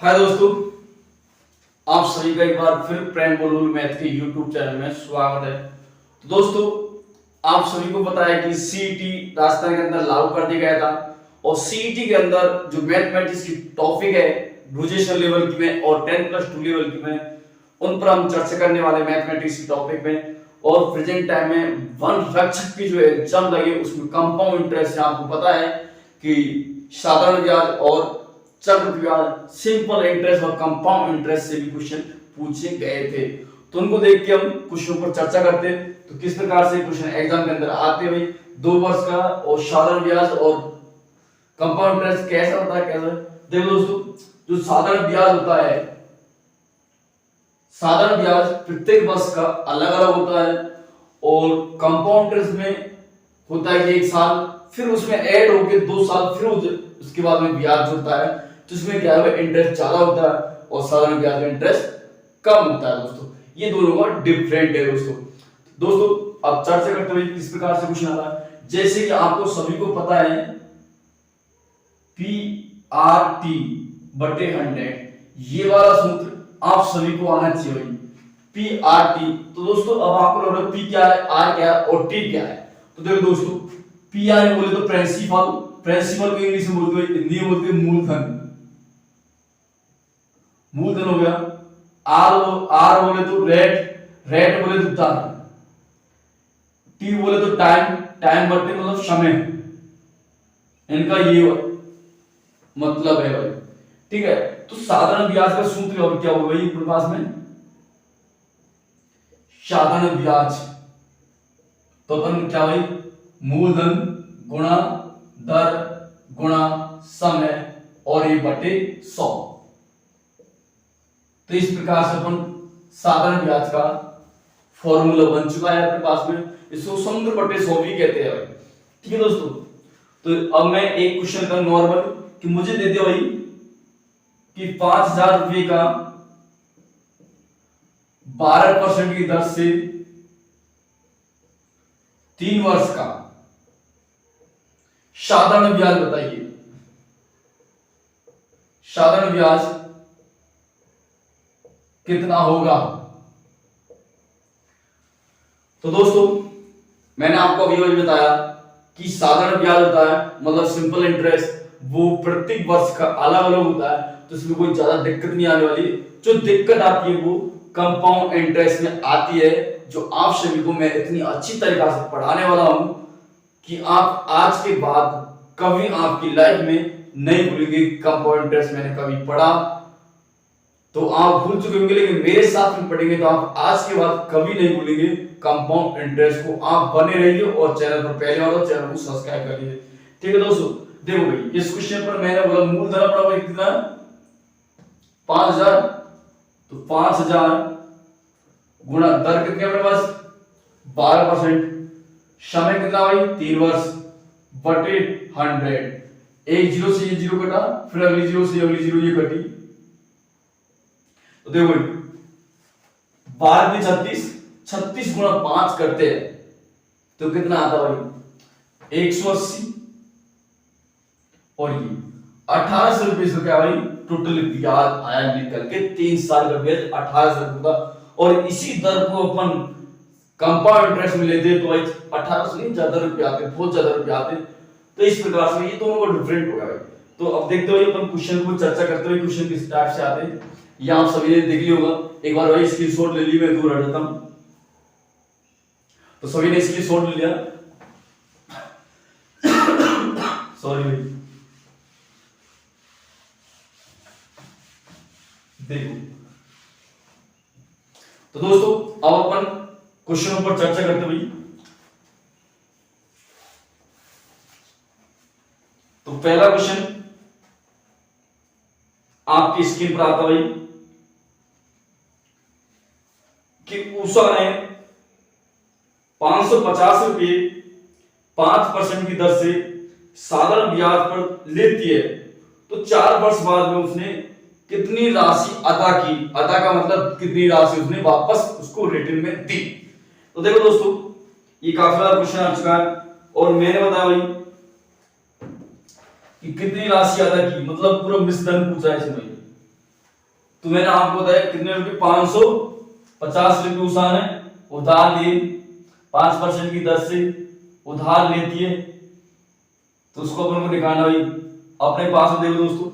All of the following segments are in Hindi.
हाय दोस्तों, आप सभी का एक बार फिर प्रेम बोलूल मैथ के यूट्यूब चैनल में स्वागत है। तो दोस्तों, आप सभी को पता है कि सीईटी राजस्थान के अंदर लागू कर दिया गया था और सीईटी के अंदर जो मैथमेटिक्स की टॉपिक है ग्रेजुएशन लेवल की में और 10+2 लेवल की में, उन पर हम चर्चा करने वाले मैथमेटिक्स की टॉपिक में। और प्रेजेंट टाइम में वन रक्षक की जो एग्जाम लगे उसमें कंपाउंड इंटरेस्ट है। आपको पता है कि साधारण ब्याज और चक्रवृद्धि सिंपल इंटरेस्ट और कंपाउंड इंटरेस्ट से भी क्वेश्चन पूछे गए थे। तो उनको देख के हम क्वेश्चनों पर चर्चा करते हैं। तो किस प्रकार से क्वेश्चन एग्जाम के अंदर आते हुए 2 वर्ष का और साधारण ब्याज और कंपाउंड इंटरेस्ट कैसा होता है, कैसा देखो दोस्तों, जो साधारण ब्याज होता है, साधारण ब्याज प्रत्येक वर्ष का अलग अलग होता है और कंपाउंड इंटरेस्ट में होता है कि 1 साल फिर उसमें ऐड होके 2 साल फिर उसके बाद में ब्याज होता है। तो इसमें क्या है, इंटरेस्ट ज्यादा होता है और साधारण ब्याज में इंटरेस्ट कम होता है। दोस्तों ये दोनों का डिफरेंट है। दोस्तों अब चर्चा करते हुए किस प्रकार से क्वेश्चन आता है, जैसे कि आपको सभी को पता है PRT बटे 100, ये वाला सूत्र आप सभी को आना चाहिए। PRT, तो दोस्तों अब आपको लग रहा है P क्या है, R क्या है और T क्या है। तो देखो दोस्तों, PR बोले तो प्रिंसिपल, प्रिंसिपल को इंग्लिश में बोलते हैं, हिंदी में बोलते हैं मूलधन, मूलधन हो गया। R बोले तो रेट, रेट बोले तो दर, T बोले तो टाइम, टाइम बटे मतलब समय, इनका ये मतलब है भाई, ठीक है। तो साधारण ब्याज का सूत्र अब क्या होगा भाई पास में, साधारण ब्याज तो अपन क्या भाई, मूलधन गुणा दर गुणा समय और ये बटे 100। तो इस प्रकार से अपन साधारण ब्याज का फॉर्मूला बन चुका है अपने पास में, इसको समुद्र बटे 100 भी कहते हैं भाई, ठीक है दोस्तों। तो अब मैं एक क्वेश्चन का नॉर्मल कि मुझे दे दिया भाई कि 5000 रुपये का 12% की दर से 3 वर्ष का साधारण ब्याज बताइए, साधारण ब्याज कितना होगा। तो दोस्तों मैंने आपको अभी बताया कि साधारण ब्याज होता है मतलब सिंपल इंटरेस्ट, वो प्रत्येक वर्ष का अलग अलग होता है, तो इसमें कोई ज्यादा दिक्कत नहीं आने वाली। जो दिक्कत आती है वो कंपाउंड इंटरेस्ट में आती है, जो आप सभी को मैं इतनी अच्छी तरीका से पढ़ाने वाला हूं कि आप आज के बाद कभी आपकी लाइफ में नहीं भूलेंगे। कंपाउंड इंटरेस्ट मैंने कभी पढ़ा तो आप भूल चुके होंगे, लेकिन मेरे साथ में पढ़ेंगे तो आप आज के बाद कभी नहीं भूलेंगे कंपाउंड इंटरेस्ट को। आप बने रहिए और चैनल पर पहले वाला चैनल को सब्सक्राइब कर लीजिए, ठीक है दोस्तों। देखो भाई इस क्वेश्चन पर मैंने बोला मूलधन पड़ा भाई कितना, 5000, तो 5000 गुणा दर कितनी अपने पास 12%, समय कितना भाई 3 वर्ष बटे 100, एक जीरो से ये जीरो कटा, फिर अगली जीरो से अगली जीरो ये कटी। तो देखो 12 में 36, 36 गुणा 5 करते हैं तो कितना आता भाई 180, और ये 1800 रुपये से क्या भाई टोटल ब्याज आया निकल के 3 साल का ब्याज 1800 रुपये का। और इसी दर को अपन कंपाउंड इंटरेस्ट में लेते तो भाई 1800 नहीं, ज्यादा रुपए आते, बहुत ज्यादा रुपए आते। तो इस प्रकार से ये दोनों का डिफरेंट होगा भाई। तो अब देखते हो अपन क्वेश्चन को चर्चा करते हुए क्वेश्चन किस टाइप से आते हैं, ये आप सभी ने देख लिया होगा। एक बार भाई स्क्रीनशॉट ले ली, मैं दूर हट जाता हूं। तो सभी ने स्क्रीनशॉट ले लिया, सॉरी भाई। देखो तो दोस्तों अब अपन क्वेश्चनों पर चर्चा करते हुए, तो पहला क्वेश्चन आपकी स्क्रीन पर आता भाई कि उषा ने 550 रुपये 5% की दर से साधारण ब्याज पर लेती है, तो 4 वर्ष बाद में उसने कितनी राशि अदा की, अदा का मतलब कितनी राशि उसने वापस उसको रिटर्न में दी। तो देखो दोस्तों ये काफी बार क्वेश्चन आ चुका है और मैंने बताया भाई कि कितनी राशि अदा की, मतलब पूरा मिश्रण पूछा है इसमें। तो मैंने आपको बताया कितने रुपए, 550 रुपये उषा ने उधार लिए 5% की दर से उधार लेती है। तो उसको अपन को निकालना भाई अपने पास में। देखो दोस्तों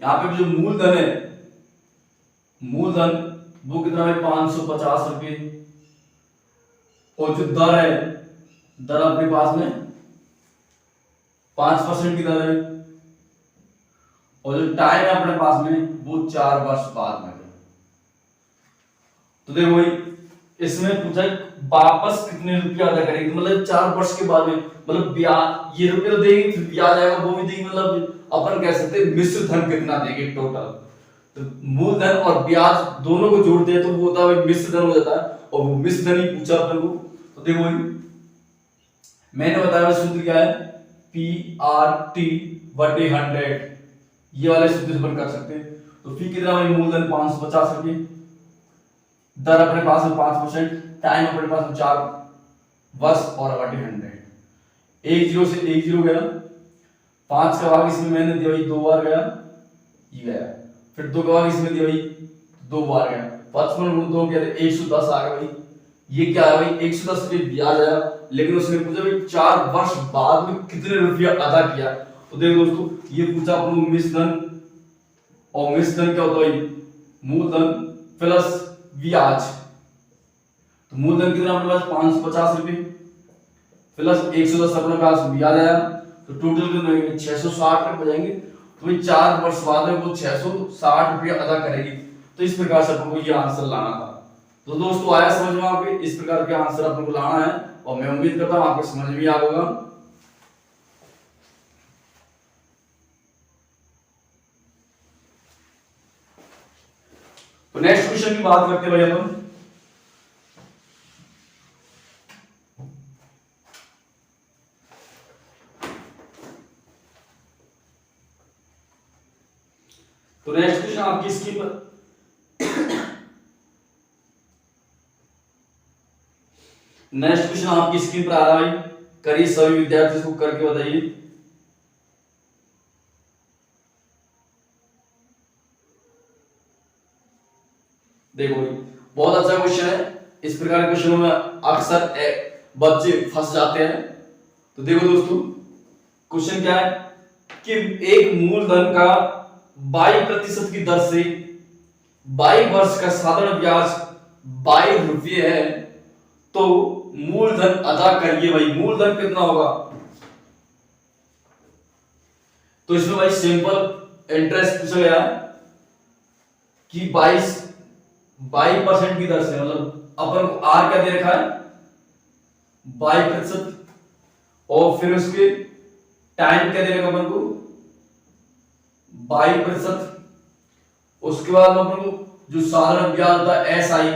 यहाँ पे जो मूलधन है, मूलधन वो कितना है 550 रुपये, और जो दर है, दर अपने पास में 5% की दर है, और जो टाइम है अपने पास में वो 4 वर्ष बाद में। तो देखो भाई इसमें पूछा वापस कितने रुपए अदा करेगी, तो मतलब 4 वर्ष के बाद में, मतलब ब्याज ये रुपए तो देगी, फिर ब्याज आएगा वो भी देगी, मतलब अपन कह सकते हैं मिश्र धन कितना देगी टोटल। तो मूलधन और ब्याज दोनों को जोड़ते हैं तो वो होता है मिश्र धन हो जाता है, और वो मिश्र धन ही पूछा अपन को। तो देखो भाई मैंने बताया सूत्र क्या है, PRT बटे 100, ये वाले सूत्र से अपन कर सकते हैं। तो फी कितना भाई, मूलधन 550 रुपये, दर अपने पास में 5%, टाइम अपने पास में 4 वर्ष और बटे 100। एक जीरो से एक जीरो गया, 5 का भाग इसमें मैंने दिया भाई 2 बार गया, ये गया, फिर 2 का भाग इसमें दिया भाई 2 बार गया, 55 गुण 2 क्या है 110 आ गया भाई। ये क्या है भाई 110 रुपये ब्याज आया, लेकिन उसने पूछा भाई 4 वर्ष बाद में कितने रुपया अदा किया। तो देखो दोस्तों ये पूछा अपन को मिश्र धन, और मिश्र धन क्या होता है भाई, मूलधन प्लस ब्याज। तो मूलधन कितना अपने पास 550 रुपये प्लस 110 अपने पास ब्याज आया, तो टोटल कितना 660 रुपये बचेंगे। तो भाई 4 वर्ष बाद में वो 660 रुपये अदा करेगी। तो इस प्रकार से अपन को ये आंसर लाना था। तो दोस्तों आया समझ में आपके, इस प्रकार के आंसर अपन को लाना है, और मैं उम्मीद करता हूं आपको समझ में आ होगा। तो नेक्स्ट क्वेश्चन की बात करते हैं भाई अपन। तो नेक्स्ट क्वेश्चन आपकी स्क्रीन पर नेक्स्ट क्वेश्चन आपकी स्क्रीन पर आ रहा है भाई, करिए सभी विद्यार्थी इसको करके बताइए। देखो भाई बहुत अच्छा क्वेश्चन है, इस प्रकार के क्वेश्चनों में अक्सर बच्चे फंस जाते हैं। तो देखो दोस्तों क्वेश्चन क्या है कि एक मूलधन का 22% की दर से 22 वर्ष का साधारण ब्याज 22 रुपये है, तो मूलधन अदा करिए भाई। मूलधन कितना होगा, तो इसमें भाई सिंपल इंटरेस्ट पूछा गया कि 22% की दर से, मतलब अपन को आर क्या दे रखा है 22%, और फिर उसके टाइम क्या दे रखा अपन को 22%, उसके बाद अपन को जो साधारण ब्याज होता है SI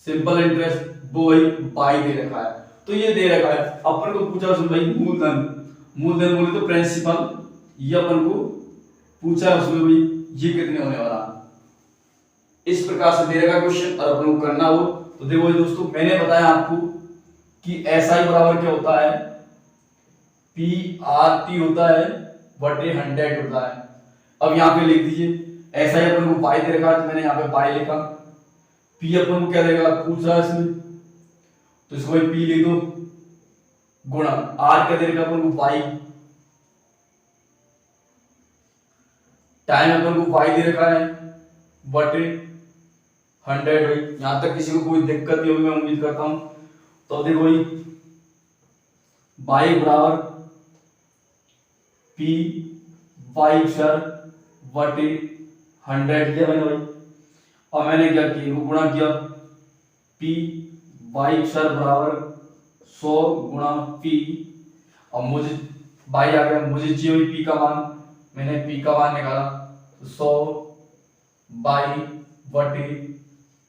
सिंपल इंटरेस्ट वो वही 22 दे रखा है। तो ये दे रखा है, अपन को पूछा उसमें भाई मूलधन बोले तो प्रिंसिपल, ये अपन को पूछा उसमें भाई ये कितने होने वाला, इस प्रकार से दे रखा क्वेश्चन और अपन को करना हो। तो देखो दोस्तों मैंने बताया आपको कि SI बराबर क्या होता है, PRT होता है बटे 100 होता है। अब यहाँ पे लिख दीजिए SI अपन को पाई दे रखा है, तो मैंने यहाँ पे पाई लिखा, P अपन को क्या देगा पूछ रहा है इसमें, तो इसको भाई P लिख दो, गुणा R क्या दे रखा अपन को पाई, टाइम अपन को पाई दे रखा है बटे 100 भाई। यहां तक किसी को कोई दिक्कत नहीं होगी मैं उम्मीद करता हूं। तो देखो भाई बाई बराबर P बाई अक्षर बटे 100 किया मैंने भाई, और मैंने क्या किया गुणा किया, P बाई अक्षर बराबर 100 गुणा P, और मुझे बाई आ गया, मुझे चाहिए हुई P का मान, मैंने P का मान निकाला, तो 100 बाई बटे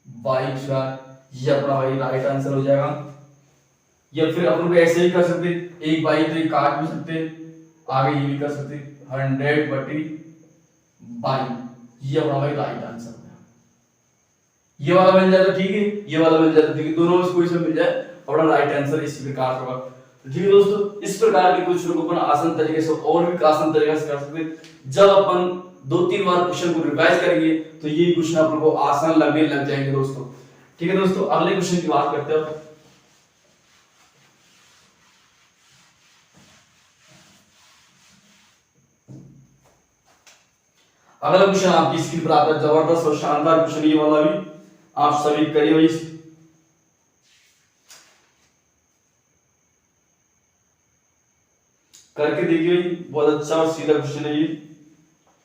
22, ये अपना भाई राइट आंसर हो जाएगा। या फिर अपन को ऐसे ही कर सकते, एक बाई तो एक काट भी सकते, आगे ये भी कर सकते 100 बटे 22, ये अपना भाई राइट आंसर हो गया। ये वाला मिल जाए तो ठीक है, ये वाला मिल जाए तो ठीक है, दोनों में से कोई सा मिल जाए अपना राइट आंसर इसी प्रकार होगा। ठीक है दोस्तों, इस प्रकार के क्वेश्चन को अपन आसान तरीके से और भी आसान तरीके से कर सकते जब अपन दो तीन बार क्वेश्चन को रिवाइज करेंगे तो ये क्वेश्चन आप लोगों को आसान लगने लग जाएंगे दोस्तों। ठीक है दोस्तों, अगले क्वेश्चन की बात करते हैं। अगला क्वेश्चन आपकी स्क्रीन पर आता है, जबरदस्त और शानदार क्वेश्चन ये वाला भी, आप सभी करिए भाई। करके देखिए, बहुत अच्छा और सीधा क्वेश्चन है ये,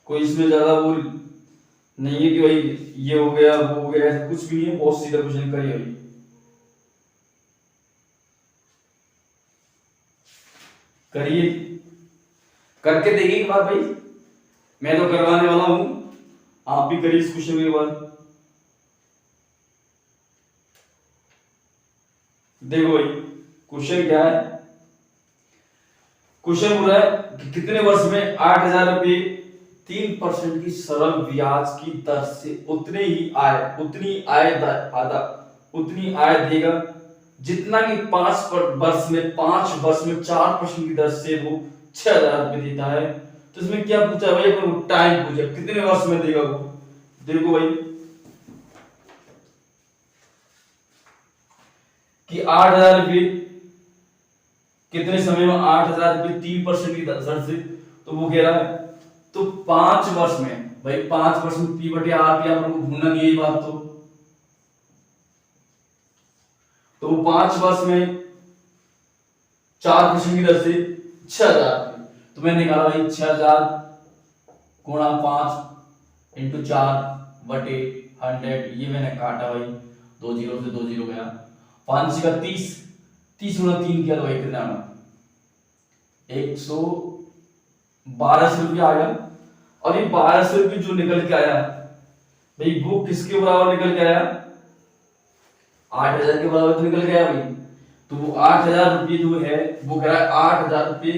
कोई इसमें ज्यादा वो नहीं है कि भाई ये हो गया वो हो गया, ऐसा कुछ भी नहीं है, बहुत सीधा क्वेश्चन करिए भाई। करिए, करके देखिए एक बार भाई, मैं तो करवाने वाला हूं, आप भी करिए इस क्वेश्चन के बाद। देखो भाई क्वेश्चन क्या है, क्वेश्चन बोल रहा है कि कितने वर्ष में 8,000 रुपये 3% की सरल ब्याज की दर से उतनी आय देगा जितना कि 5 वर्ष में 4% की दर से वो 6,000 रुपये देता है। तो इसमें क्या पूछा भाई, अपन टाइम पूछा कितने वर्ष में देगा वो। देखो भाई कि 8,000 रुपये कितने समय में 8,000 रुपये 3% की दर से, तो वो कह रहा है तो 5 वर्ष में, भाई 5 वर्ष में पी बटे आर पी अपन को भूलना नहीं है ये बात। तो वो 5 वर्ष में 4% की दर से 6,000, तो मैंने निकाला भाई 6,000 गुणा 5 इंटू 4 बटे 100, ये मैंने काटा भाई, 2 जीरो से 2 जीरो गया, 5 का 30, 30 गुणा 3 किया तो भाई कितना आना, 112 रुपया आ गया। और ये 1200 रुपये जो निकल के आया भाई, वो किसके बराबर निकल के आया, 8,000 के बराबर तो निकल गया भाई। तो वो 8,000 रुपये जो है वो कह रहा है 8,000 रुपये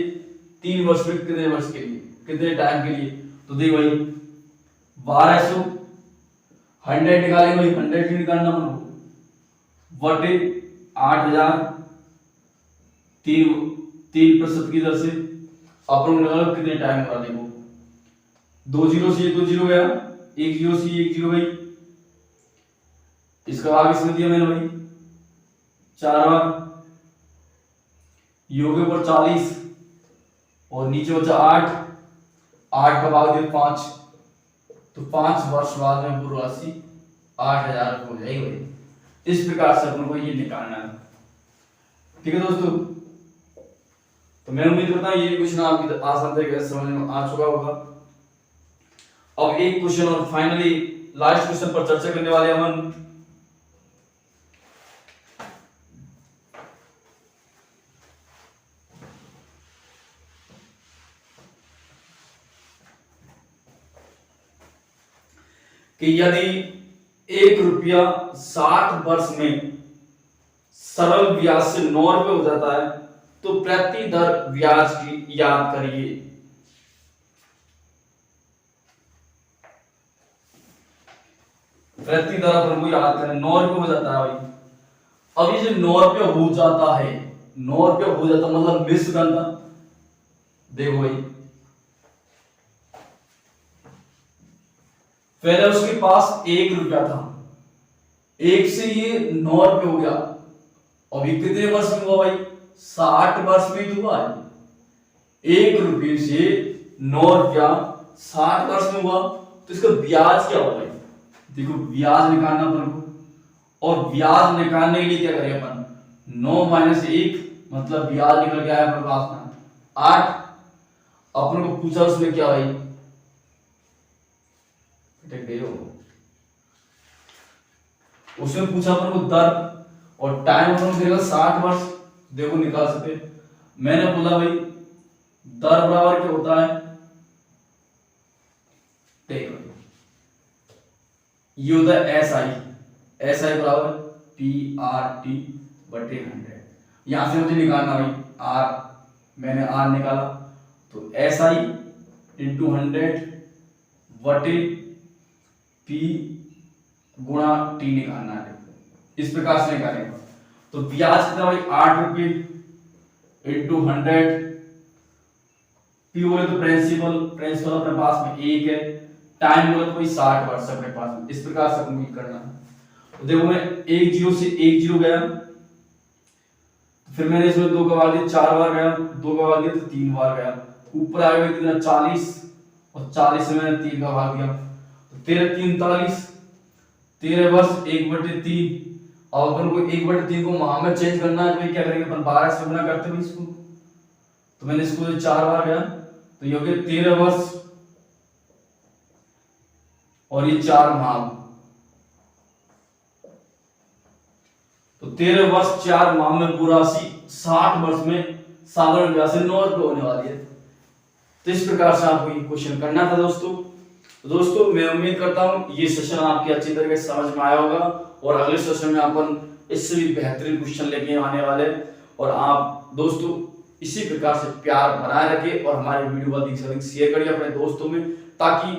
3 वर्ष में, कितने वर्ष के लिए, कितने टाइम के लिए। तो देख भाई 1200 100 निकालेंगे भाई, 100 की निकालना बटे 8,000 3% की दर से अपन निकालो कितने टाइम करा। देखो 2 जीरो से 2 जीरो गया, 1 जीरो से 1 जीरो गई, इसका भाग इसमें दिया मैंने भाई 4 बार, योग के ऊपर 40 और नीचे बचा 8 का भाग दिया 5, तो 5 वर्ष बाद में वो राशि 8,000 हो जाएगी भाई। इस प्रकार से अपन को ये निकालना है। ठीक है दोस्तों, तो मैं उम्मीद करता हूं ये क्वेश्चन आपकी आसान तरीके से समझ में आ चुका होगा। अब एक क्वेश्चन और फाइनली लास्ट क्वेश्चन पर चर्चा करने वाले हम, कि यदि 1 रुपया 60 वर्ष में सरल ब्याज से 9 रुपये हो जाता है तो प्रति दर ब्याज की याद करिए। प्रति दर अपन को याद करें, 9 रुपये हो जाता है भाई। अब ये जो 9 रुपये हो जाता है, 9 रुपये हो जाता मतलब मिस करना। देखो भाई पहले उसके पास 1 रुपया था, 1 से ये 9 रुपये हो गया। अभी कितने वर्ष में हुआ भाई, 60 वर्ष में हुआ है। 1 रुपये से 9 रुपया 60 वर्ष में हुआ, तो इसका ब्याज क्या होगा भाई। देखो ब्याज निकालना अपन को, और ब्याज निकालने के लिए क्या करें अपन, 9 माइनस 1 मतलब ब्याज निकल गया है अपने पास में 8। अपन को पूछा उसमें क्या भाई, उसमें पूछा अपन को दर, और टाइम अपन को देगा 60 वर्ष। देखो निकाल सकते, मैंने बोला भाई दर बराबर क्या होता है, देखो ये होता है एस आई बराबर PRT बटे 100। यहां से मुझे निकालना भाई आर, मैंने आर निकाला, तो SI इंटू 100 बटे P गुणा T निकालना है। इस प्रकार से निकालेंगे तो ब्याज कितना भाई 8 रुपये इंटू 100, P बोले तो प्रिंसिपल अपने पास में 1 है, टाइम बोला तो भाई 60 वर्ष अपने पास में, इस प्रकार से कंप्लीट करना है। तो देखो मैं 1 0 से 1 0 गया, फिर मैंने इसमें 2 का भाग दिया 4 बार गया, 2 का भाग दिया तो 3 बार गया, ऊपर आ गया कितना 40, और 40 से मैंने 3 का भाग दिया तो 13 3 39, 13 वर्ष 1/3। और अपन को 1/3 को माह में चेंज करना है तो ये क्या करेंगे अपन 12 से गुना करते हुए इसको, तो मैंने इसको 4 बार गया तो ये हो गया 13 वर्ष और ये 4 माह, तो 13 वर्ष 4 माह में पूरा 60 वर्ष में साधारण व्यास 9 रुपये होने वाली है। तो इस प्रकार से आपको ये क्वेश्चन करना था दोस्तों। तो दोस्तों मैं उम्मीद करता हूं ये सेशन आपके अच्छी तरीके से समझ में आया होगा, और अगले सेशन में अपन इससे भी बेहतरीन क्वेश्चन लेके आने वाले। और आप दोस्तों इसी प्रकार से प्यार बनाए रखें और हमारे वीडियो को अधिक से अधिक शेयर करिए अपने दोस्तों में, ताकि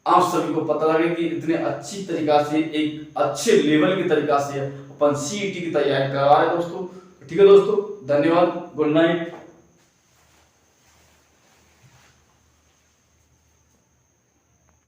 आप सभी को पता लगे कि इतने अच्छी तरीका से एक अच्छे लेवल की तरीका से अपन सीईटी की तैयारी करा रहे हैं दोस्तों। ठीक है दोस्तों, धन्यवाद, गुड नाइट।